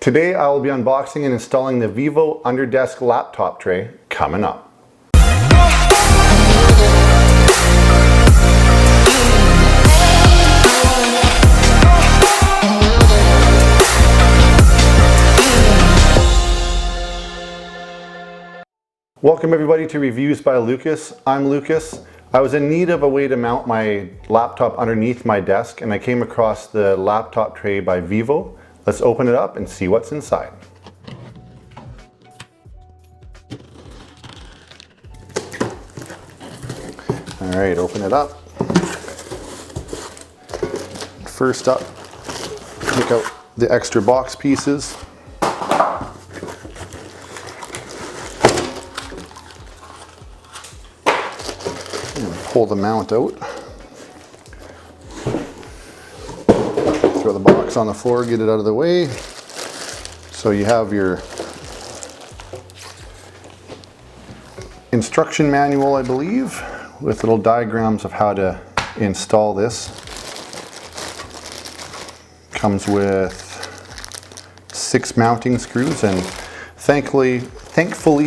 Today I will be unboxing and installing the VIVO Underdesk laptop tray coming up. Welcome everybody to Reviews by Lucas. I'm Lucas. I was in need of a way to mount my laptop underneath my desk and I came across the laptop tray by VIVO. Let's open it up and see what's inside. All right, open it up. First up, take out the extra box pieces. And pull the mount out. Throw the box on the floor, get it out of the way. So you have your instruction manual, I believe, with little diagrams of how to install this. Comes with 6 mounting screws, and thankfully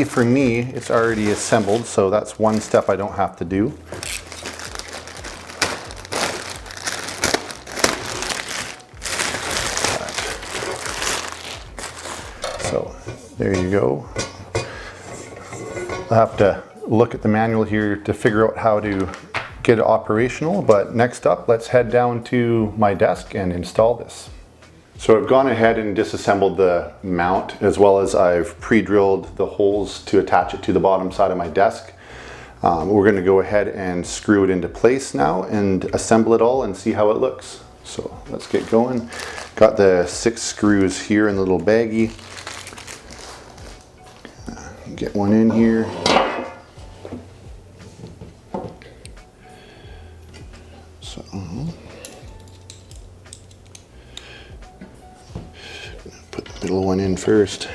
for me, it's already assembled, so that's one step I don't have to do. So there you go. I'll have to look at the manual here to figure out how to get it operational, but next up, let's head down to my desk and install this. So I've gone ahead and disassembled the mount, as well as I've pre-drilled the holes to attach it to the bottom side of my desk. We're going to go ahead and screw it into place now and assemble it all and see how it looks. So let's get going. Got the 6 screws here in the little baggie. Get one in here. So, put the middle one in first.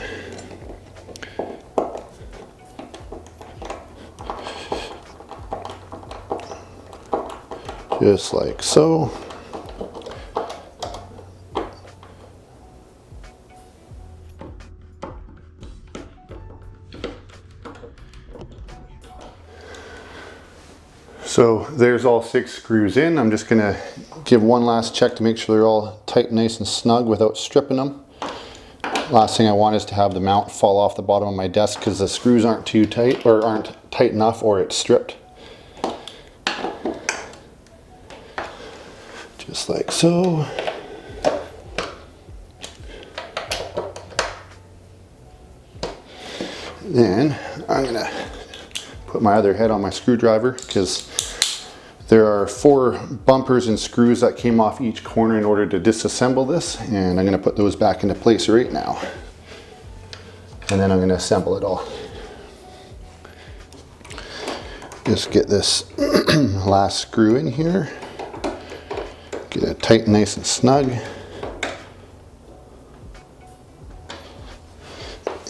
Just like so. So there's all 6 screws in. I'm just gonna give one last check to make sure they're all tight, nice and snug without stripping them. Last thing I want is to have the mount fall off the bottom of my desk because the screws aren't too tight or aren't tight enough, or it's stripped. Just like so. Then I'm gonna put my other head on my screwdriver because there are 4 bumpers and screws that came off each corner in order to disassemble this, and I'm going to put those back into place right now. And then I'm going to assemble it all. Just get this last screw in here. Get it tight, nice and snug.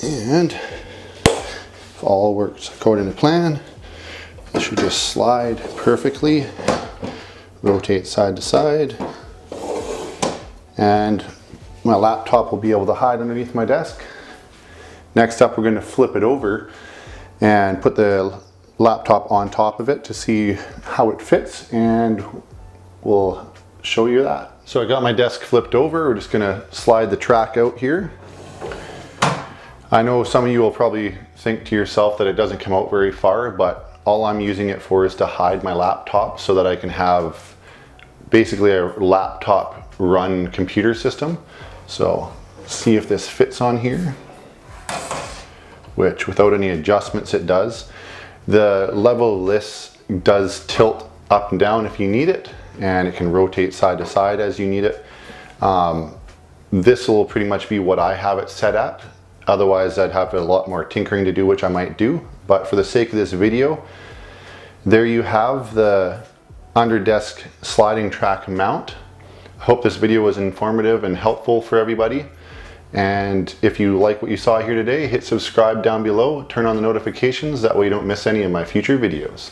And if all works according to plan, it should just slide perfectly, rotate side to side, and my laptop will be able to hide underneath my desk. Next up, we're going to flip it over and put the laptop on top of it to see how it fits, and we'll show you that. So I got my desk flipped over. We're just going to slide the track out here. I know some of you will probably think to yourself that it doesn't come out very far, but all I'm using it for is to hide my laptop so that I can have basically a laptop run computer system. So see if this fits on here, which without any adjustments it does. The level of this does tilt up and down if you need it, and it can rotate side to side as you need it. This will pretty much be what I have it set at. Otherwise I'd have a lot more tinkering to do, which I might do. But for the sake of this video, there you have the Underdesk sliding track mount. I hope this video was informative and helpful for everybody. And if you like what you saw here today, hit subscribe down below, turn on the notifications, that way you don't miss any of my future videos.